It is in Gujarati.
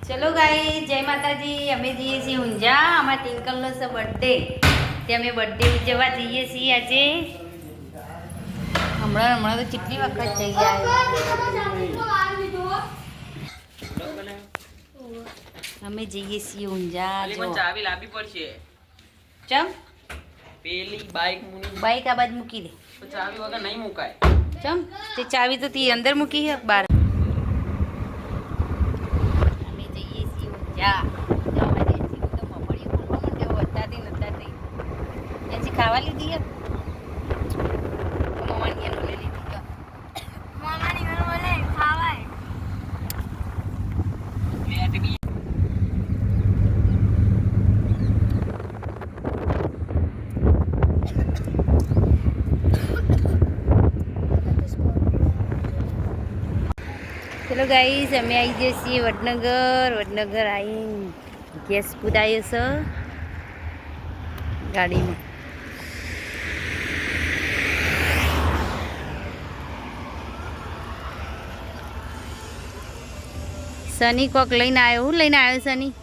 चलो गाई जय माता जी। अमे जीए छी ऊंझा અમારા ટિંકલનો છે બર્થડે તે અમે બર્થડે ઉજવવા જઈએ છીએ આજે હમણાં તો કેટલી વખત થઈ ગયા અમે જઈએ છીએ ઊંઝા જો ચાવી લાવવી પડશે ચમ પેલી બાઈક બાઈક આ બાજુ મૂકી દે તો ચાવી વગર નહીં મુકાય ચમ તે ચાવી તો તી અંદર મૂકી હે બહાર અમે જઈએ છીએ ઊંઝા ખાવા લીધી હે મમ્માની એનો લઈ લીધી તો મમ્માની ઘર બોલે ખાવાય ચલો ગાઈસ અમે આવી જઈએ છીએ વડનગર આવી ગેસ પુદાયો છે ગાડીમાં સની કોક લઈને આવ્યો હું લઈને આવ્યો સની